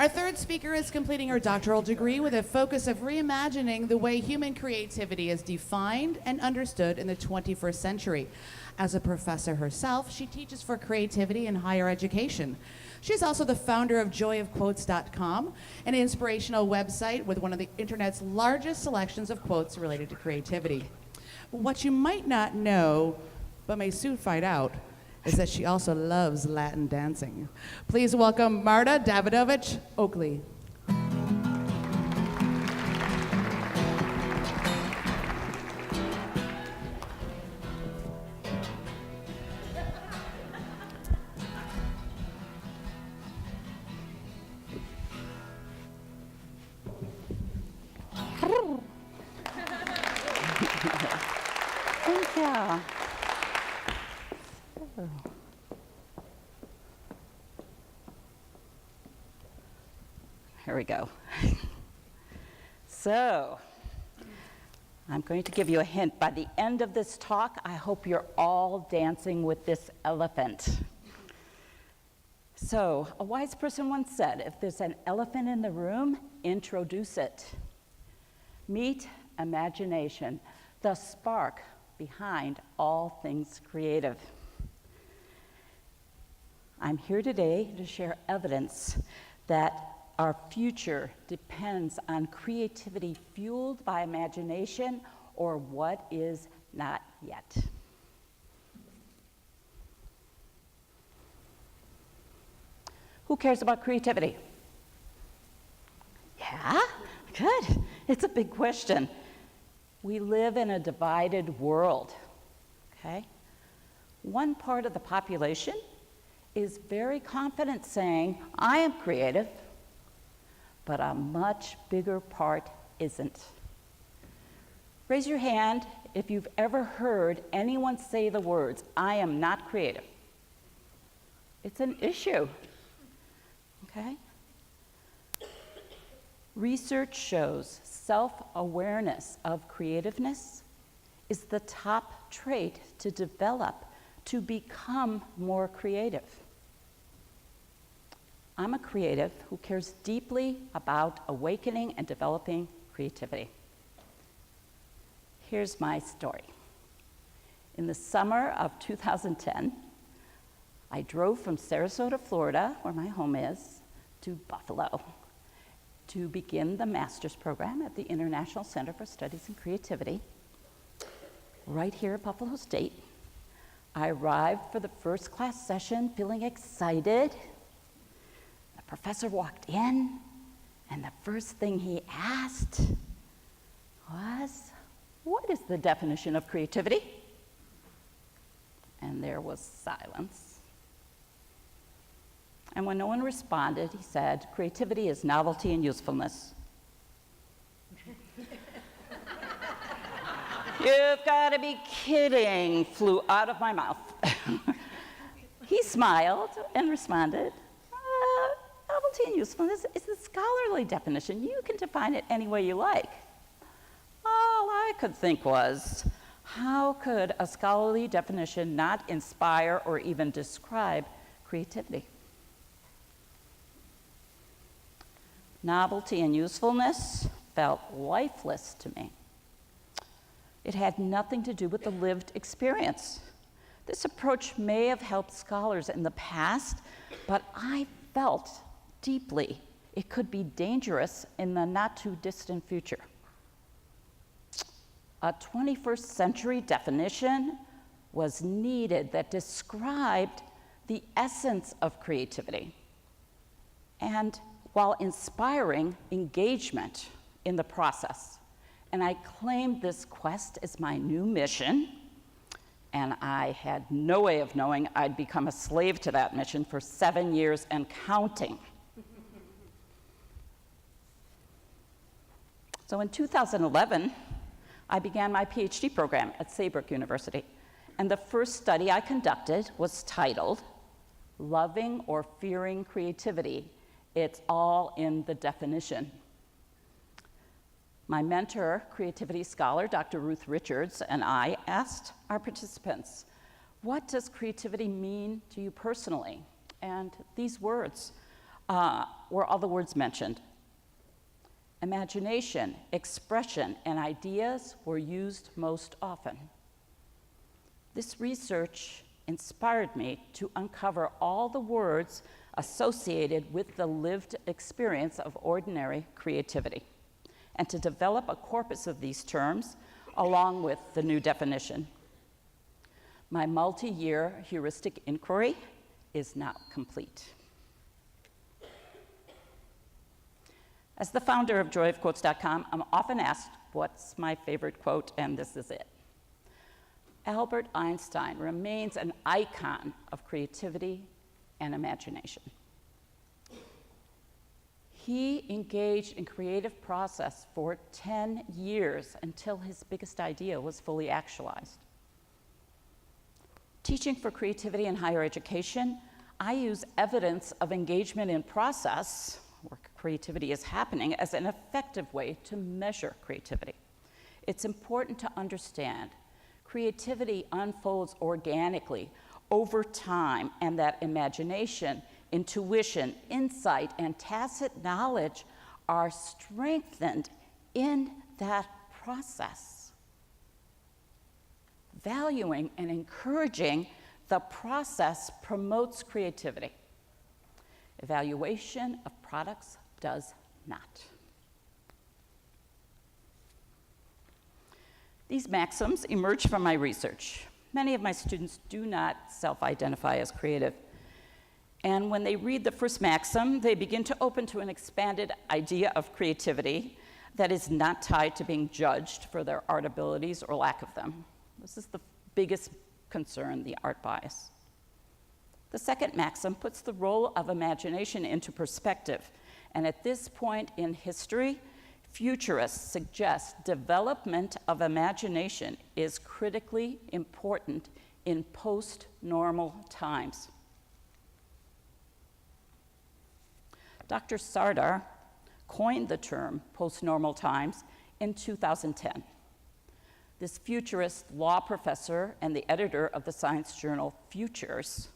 Our third speaker is completing her doctoral degree with a focus of reimagining the way human creativity is defined and understood in the 21st century. As a professor herself, she teaches for creativity in higher education. She's also the founder of joyofquotes.com, an inspirational website with one of the internet's largest selections of quotes related to creativity. What you might not know, but may soon find out, is that she also loves Latin dancing. Please welcome Marta Davidovich Ockuly. Thank you. Here we go. So, I'm going to give you a hint. By the end of this talk, I hope you're all dancing with this elephant. So, a wise person once said, if there's an elephant in the room, introduce it. Meet imagination, the spark behind all things creative. I'm here today to share evidence that our future depends on creativity fueled by imagination or what is not yet. Who cares about creativity? Yeah, good. It's a big question. We live in a divided world, okay? One part of the population is very confident saying, I am creative, but a much bigger part isn't. Raise your hand if you've ever heard anyone say the words, I am not creative. It's an issue, okay? Research shows self-awareness of creativeness is the top trait to develop to become more creative. I'm a creative who cares deeply about awakening and developing creativity. Here's my story. In the summer of 2010, I drove from Sarasota, Florida, where my home is, to Buffalo to begin the master's program at the International Center for Studies in Creativity, right here at Buffalo State. I arrived for the first class session feeling excited. The professor walked in, and the first thing he asked was, what is the definition of creativity? And there was silence. And when no one responded, he said, creativity is novelty and usefulness. You've got to be kidding, flew out of my mouth. He smiled and responded, novelty and usefulness is the scholarly definition. You can define it any way you like. All I could think was, how could a scholarly definition not inspire or even describe creativity? Novelty and usefulness felt lifeless to me. It had nothing to do with the lived experience. This approach may have helped scholars in the past, but I felt deeply it could be dangerous in the not too distant future. A 21st century definition was needed that described the essence of creativity and while inspiring engagement in the process. And I claimed this quest as my new mission, and I had no way of knowing I'd become a slave to that mission for 7 years and counting. So in 2011, I began my PhD program at Saybrook University, and the first study I conducted was titled, Loving or Fearing Creativity. It's all in the definition. My mentor, creativity scholar, Dr. Ruth Richards, and I asked our participants, what does creativity mean to you personally? And these words, were all the words mentioned. Imagination, expression, and ideas were used most often. This research inspired me to uncover all the words associated with the lived experience of ordinary creativity, and to develop a corpus of these terms along with the new definition. My multi-year heuristic inquiry is now complete. As the founder of joyofquotes.com, I'm often asked what's my favorite quote, and this is it. Albert Einstein remains an icon of creativity and imagination. He engaged in creative process for 10 years until his biggest idea was fully actualized. Teaching for creativity in higher education, I use evidence of engagement in process, where creativity is happening, as an effective way to measure creativity. It's important to understand creativity unfolds organically over time, and that imagination, intuition, insight, and tacit knowledge are strengthened in that process. Valuing and encouraging the process promotes creativity. Evaluation of products does not. These maxims emerge from my research. Many of my students do not self-identify as creative. And when they read the first maxim, they begin to open to an expanded idea of creativity that is not tied to being judged for their art abilities or lack of them. This is the biggest concern, the art bias. The second maxim puts the role of imagination into perspective. And at this point in history, futurists suggest development of imagination is critically important in post-normal times. Dr. Sardar coined the term post-normal times in 2010. This futurist law professor and the editor of the science journal Futures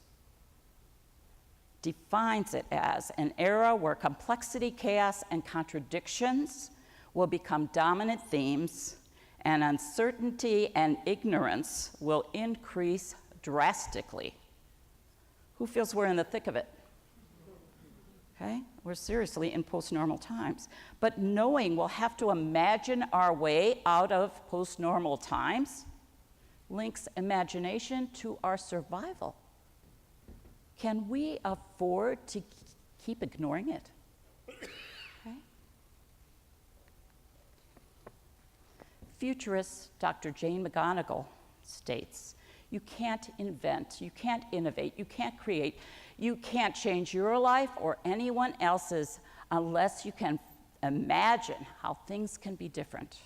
defines it as an era where complexity, chaos, and contradictions will become dominant themes, and uncertainty and ignorance will increase drastically. Who feels we're in the thick of it? Okay, we're seriously in post-normal times. But knowing we'll have to imagine our way out of post-normal times links imagination to our survival. Can we afford to keep ignoring it? Okay. Futurist Dr. Jane McGonigal states, you can't invent, you can't innovate, you can't create, you can't change your life or anyone else's unless you can imagine how things can be different.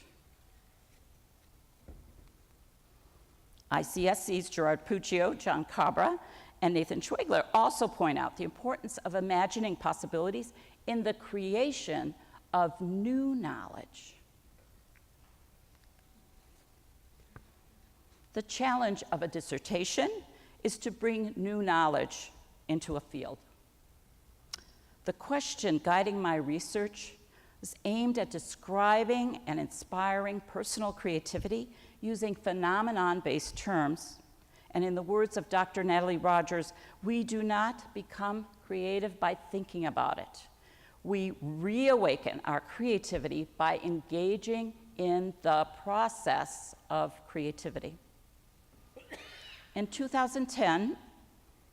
ICSC's Gerard Puccio, John Cabra, and Nathan Schwegler also point out the importance of imagining possibilities in the creation of new knowledge. The challenge of a dissertation is to bring new knowledge into a field. The question guiding my research is aimed at describing and inspiring personal creativity using phenomenon-based terms. And in the words of Dr. Natalie Rogers, we do not become creative by thinking about it. We reawaken our creativity by engaging in the process of creativity. In 2010,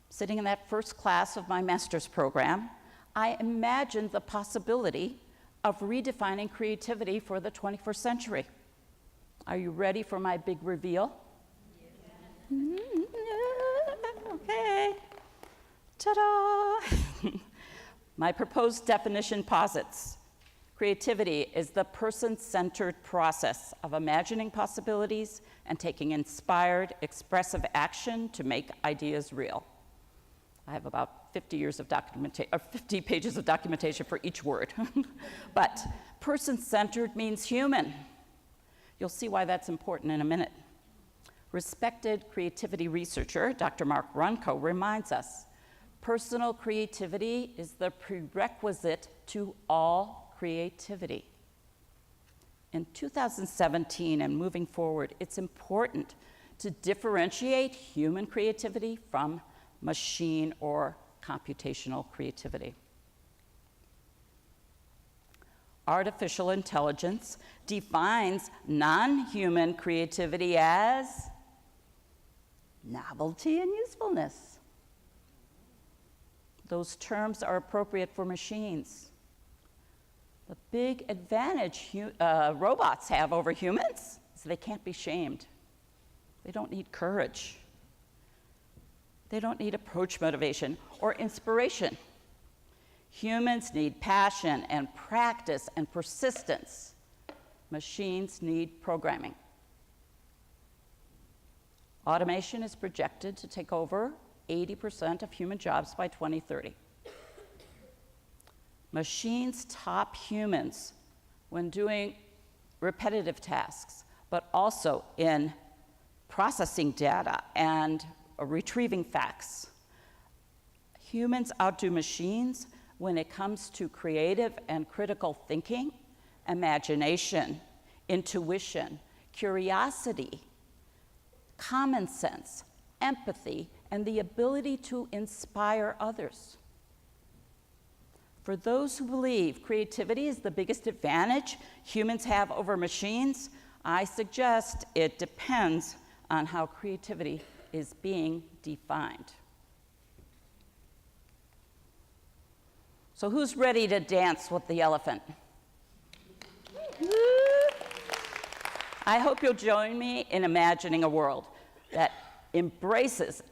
sitting in that first class of my master's program, I imagined the possibility of redefining creativity for the 21st century. Are you ready for my big reveal? Yeah. Okay. Ta-da! My proposed definition posits creativity is the person-centered process of imagining possibilities and taking inspired, expressive action to make ideas real. I have about 50 pages of documentation for each word. But person-centered means human. You'll see why that's important in a minute. Respected creativity researcher, Dr. Mark Runco, reminds us, Personal creativity is the prerequisite to all creativity. In 2017 and moving forward, it's important to differentiate human creativity from machine or computational creativity. Artificial intelligence defines non-human creativity as novelty and usefulness. Those terms are appropriate for machines. The big advantage robots have over humans is they can't be shamed. They don't need courage. They don't need approach motivation or inspiration. Humans need passion and practice and persistence. Machines need programming. Automation is projected to take over 80% of human jobs by 2030. Machines top humans when doing repetitive tasks, but also in processing data and retrieving facts. Humans outdo machines when it comes to creative and critical thinking, imagination, intuition, curiosity, common sense, empathy, and the ability to inspire others. For those who believe creativity is the biggest advantage humans have over machines, I suggest it depends on how creativity is being defined. So who's ready to dance with the elephant? I hope you'll join me in imagining a world that embraces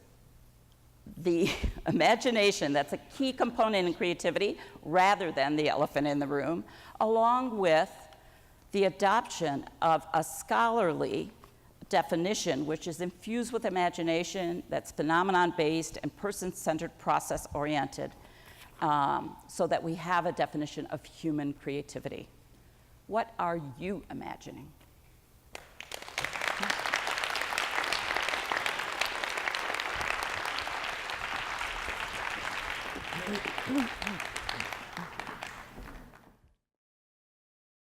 the imagination that's a key component in creativity rather than the elephant in the room, along with the adoption of a scholarly definition which is infused with imagination, that's phenomenon-based and person-centered, process-oriented, so that we have a definition of human creativity. What are you imagining?